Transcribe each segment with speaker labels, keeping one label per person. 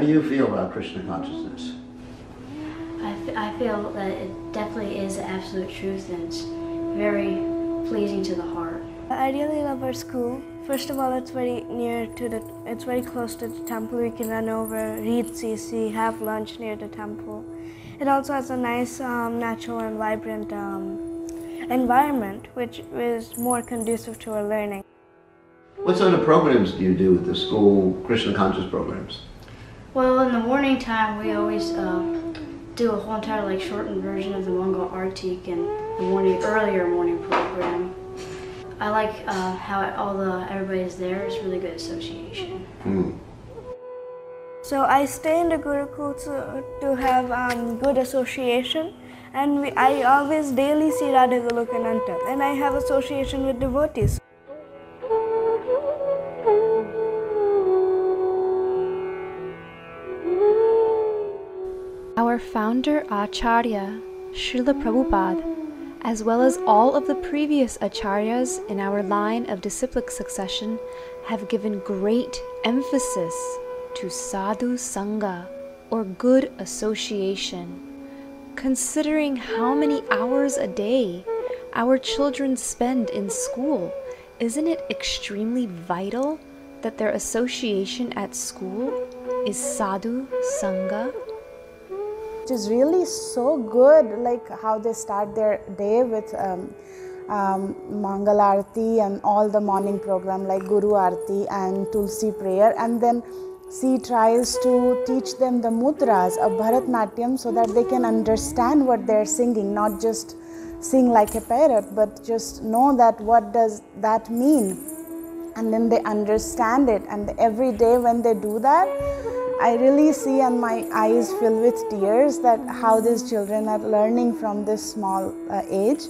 Speaker 1: How do you feel about Krishna consciousness?
Speaker 2: I feel that it definitely is the absolute truth, and it's very pleasing to the heart.
Speaker 3: I really love our school. First of all, it's very close to the temple. We can run over, read CC, have lunch near the temple. It also has a nice, natural and vibrant environment, which is more conducive to our learning.
Speaker 1: What sort of programs do you do with the school Krishna conscious programs?
Speaker 2: Well, in the morning time, we always do a whole entire shortened version of the Mongol Arctic and the earlier morning program. I like how everybody's there. It's really good association.
Speaker 3: So I stay in the Gurukul to have good association, and I always daily see Radha Golokananta, and I have association with devotees.
Speaker 4: Our founder Acharya, Srila Prabhupada, as well as all of the previous Acharyas in our line of disciplic succession, have given great emphasis to sadhu sangha, or good association. Considering how many hours a day our children spend in school, isn't it extremely vital that their association at school is sadhu sangha?
Speaker 5: It is really so good, like how they start their day with Mangal Aarti and all the morning program like Guru Aarti and Tulsi prayer, and then she tries to teach them the mudras of Bharatnatyam so that they can understand what they're singing, not just sing like a parrot, but just know that what does that mean, and then they understand it. And every day when they do that, I really see, and my eyes fill with tears, that how these children are learning from this small age.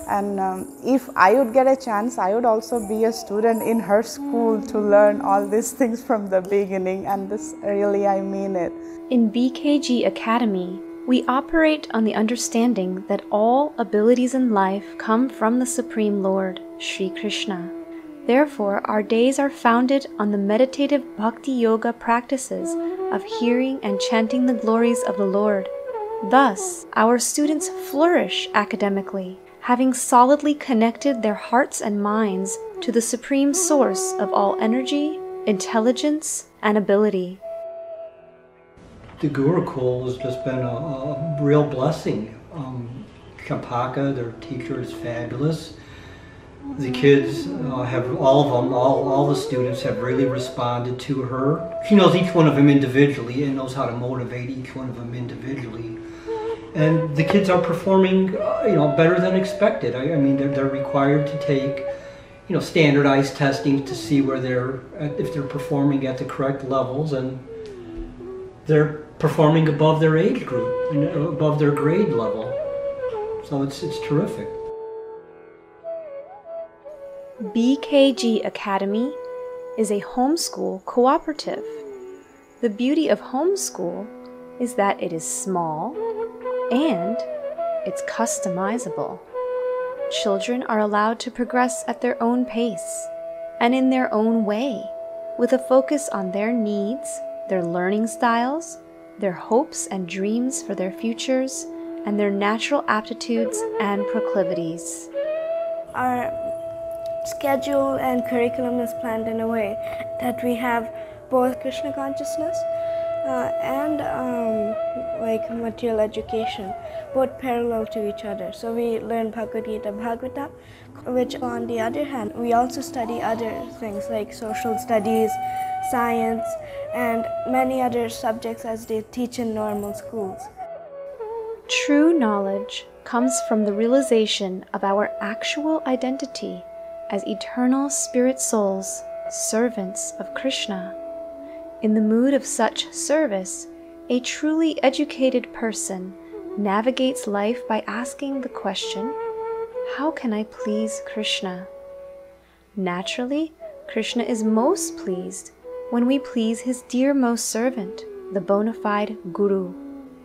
Speaker 5: And if I would get a chance, I would also be a student in her school to learn all these things from the beginning, and this really, I mean it.
Speaker 4: In BKG Academy, we operate on the understanding that all abilities in life come from the Supreme Lord, Sri Krishna. Therefore, our days are founded on the meditative bhakti yoga practices of hearing and chanting the glories of the Lord. Thus, our students flourish academically, having solidly connected their hearts and minds to the supreme source of all energy, intelligence, and ability.
Speaker 6: The Gurukul has just been a real blessing. Champaka, their teacher, is fabulous. The kids have, all the students have really responded to her. She knows each one of them individually and knows how to motivate each one of them individually. And the kids are performing, better than expected. I mean, they're required to take, standardized testing to see where if they're performing at the correct levels, and they're performing above their age group and above their grade level. So it's terrific.
Speaker 4: BKG Academy is a homeschool cooperative. The beauty of homeschool is that it is small and it's customizable. Children are allowed to progress at their own pace and in their own way, with a focus on their needs, their learning styles, their hopes and dreams for their futures, and their natural aptitudes and proclivities.
Speaker 3: Our schedule and curriculum is planned in a way that we have both Krishna consciousness and material education, both parallel to each other. So we learn Bhagavad Gita, Bhagavata, which on the other hand, we also study other things like social studies, science, and many other subjects as they teach in normal schools.
Speaker 4: True knowledge comes from the realization of our actual identity as eternal spirit souls, servants of Krishna. In the mood of such service, a truly educated person navigates life by asking the question, how can I please Krishna? Naturally, Krishna is most pleased when we please his dearmost servant, the bona fide Guru.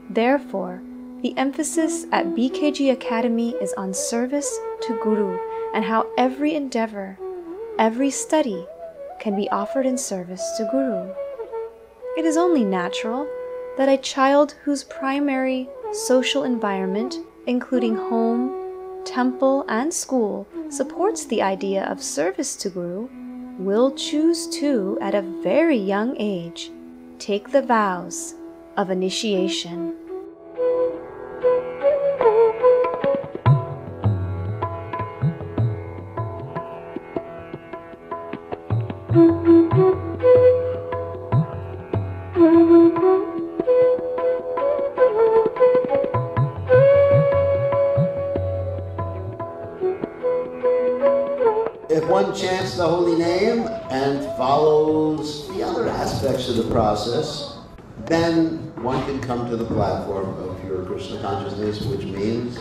Speaker 4: Therefore, the emphasis at BKG Academy is on service to Guru, and how every endeavor, every study can be offered in service to Guru. It is only natural that a child whose primary social environment, including home, temple, and school, supports the idea of service to Guru, will choose to, at a very young age, take the vows of initiation.
Speaker 1: If one chants the holy name and follows the other aspects of the process, then one can come to the platform of pure Krishna consciousness, which means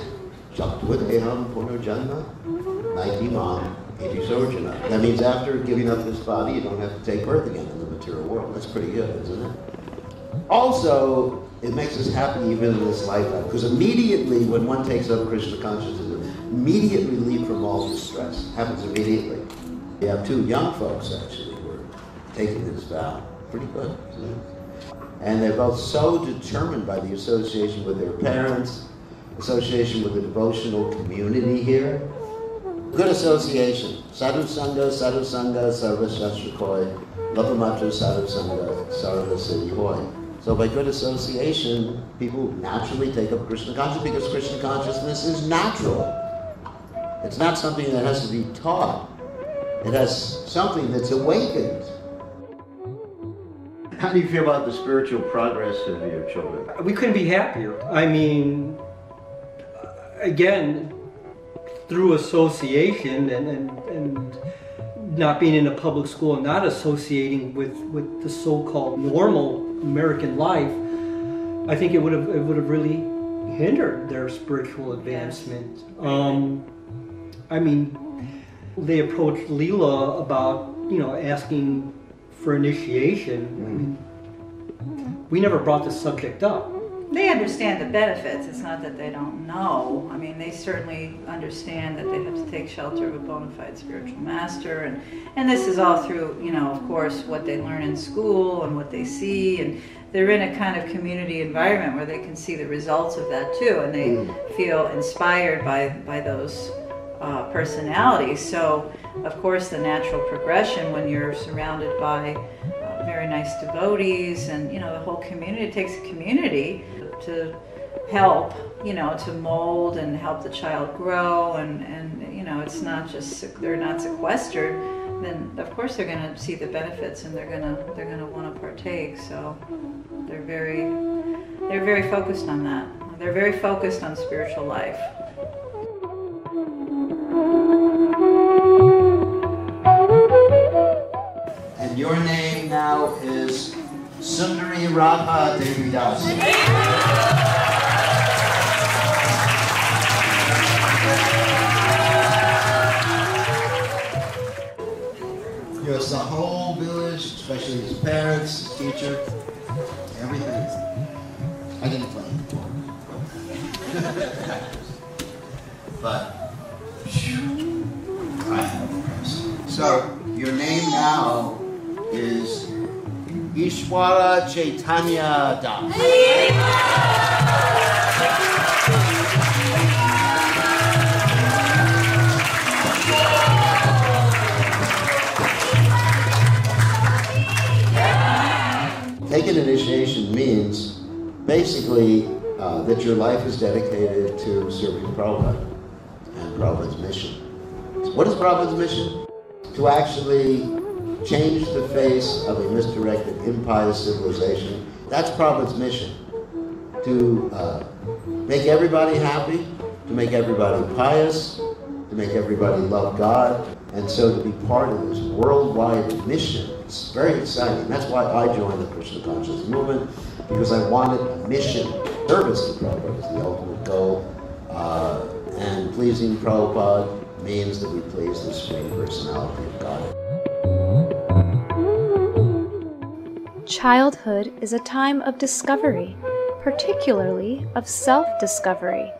Speaker 1: Shaktvadeham Punarjanma Naitimam Iti Sorjana. That means after giving up this body, you don't have to take birth again in the material world. That's pretty good, isn't it? Also, it makes us happy even in this lifetime, because immediately when one takes up Krishna consciousness, immediate relief from all distress happens immediately. We have two young folks actually who are taking this vow. Pretty good, isn't it? And they're both so determined by the association with their parents, association with the devotional community here. Good association. Sadhu Sangha, Sarva Shastra Koi, Lavamatra Sadhu Sangha, Sarva Siddhi Hoy. So by good association, people naturally take up Krishna consciousness because Krishna consciousness is natural. It's not something that has to be taught. It has something that's awakened. How do you feel about the spiritual progress of your children?
Speaker 6: We couldn't be happier. I mean, again, through association and not being in a public school and not associating with the so-called normal American life, I think it would have really hindered their spiritual advancement. I mean, they approached Leela about, asking for initiation. I mean, we never brought the subject up.
Speaker 7: They understand the benefits. It's not that they don't know. I mean, they certainly understand that they have to take shelter of a bona fide spiritual master, and this is all through, of course, what they learn in school and what they see, and they're in a kind of community environment where they can see the results of that too, and they feel inspired by those personalities. So, of course, the natural progression when you're surrounded by very nice devotees and the whole community, it takes a community to help, to mold and help the child grow, and it's not just they're not sequestered. Then of course they're going to see the benefits and they're going to want to partake. So they're very focused on that. They're very focused on spiritual life.
Speaker 1: And your name now is Sundari Radha Devi Das. Yes, the whole village, especially his parents, his teacher, everything. I didn't play it. But I have. So your name now is Ishwara Chaitanya Das. Taking initiation means basically that your life is dedicated to serving Prabhupada and Prabhupada's mission. So what is Prabhupada's mission? To actually change the face of a misdirected, impious civilization. That's Prabhupada's mission. To make everybody happy, to make everybody pious, to make everybody love God, and so to be part of this worldwide mission. It's very exciting. That's why I joined the Krishna Consciousness movement, because I wanted a mission. Service to Prabhupada is the ultimate goal, and pleasing Prabhupada means that we please the Supreme Personality of God.
Speaker 4: Childhood is a time of discovery, particularly of self-discovery.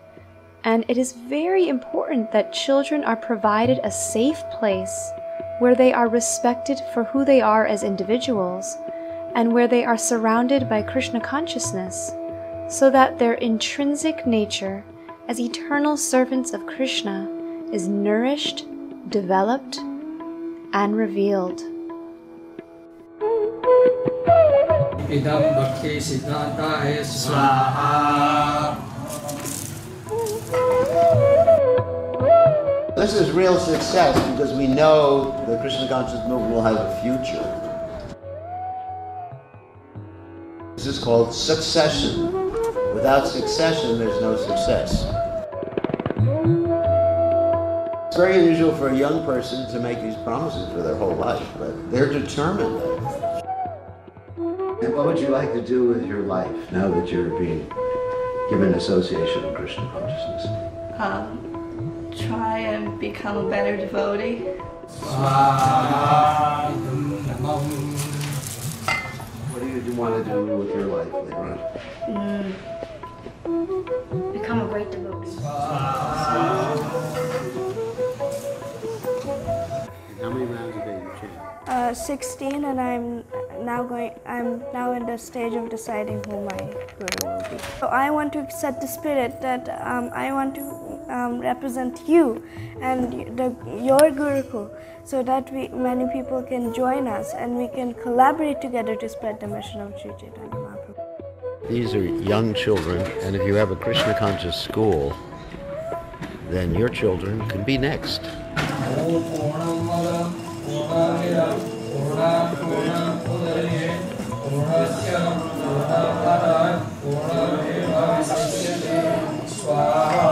Speaker 4: And it is very important that children are provided a safe place where they are respected for who they are as individuals and where they are surrounded by Krishna consciousness, so that their intrinsic nature as eternal servants of Krishna is nourished, developed, and revealed.
Speaker 8: Idam bhakti siddhantaya swaha.
Speaker 1: This is real success because we know the Krishna conscious movement will have a future. This is called succession. Without succession, there's no success. It's very unusual for a young person to make these promises for their whole life, but they're determined. And what would you like to do with your life now that you're being given association with Krishna consciousness?
Speaker 3: Try and become a better devotee.
Speaker 1: What do you want to do with your life later on?
Speaker 2: Become a great devotee.
Speaker 1: How many rounds a day do you chant?
Speaker 3: 16, and I'm now in the stage of deciding who my guru will be. So I want to set the spirit that I want to represent you and your Gurukul, so that many people can join us and we can collaborate together to spread the mission of Sri Chaitanya Mahaprabhu.
Speaker 1: These are young children, and if you have a Krishna conscious school, then your children can be next.
Speaker 8: Swaha.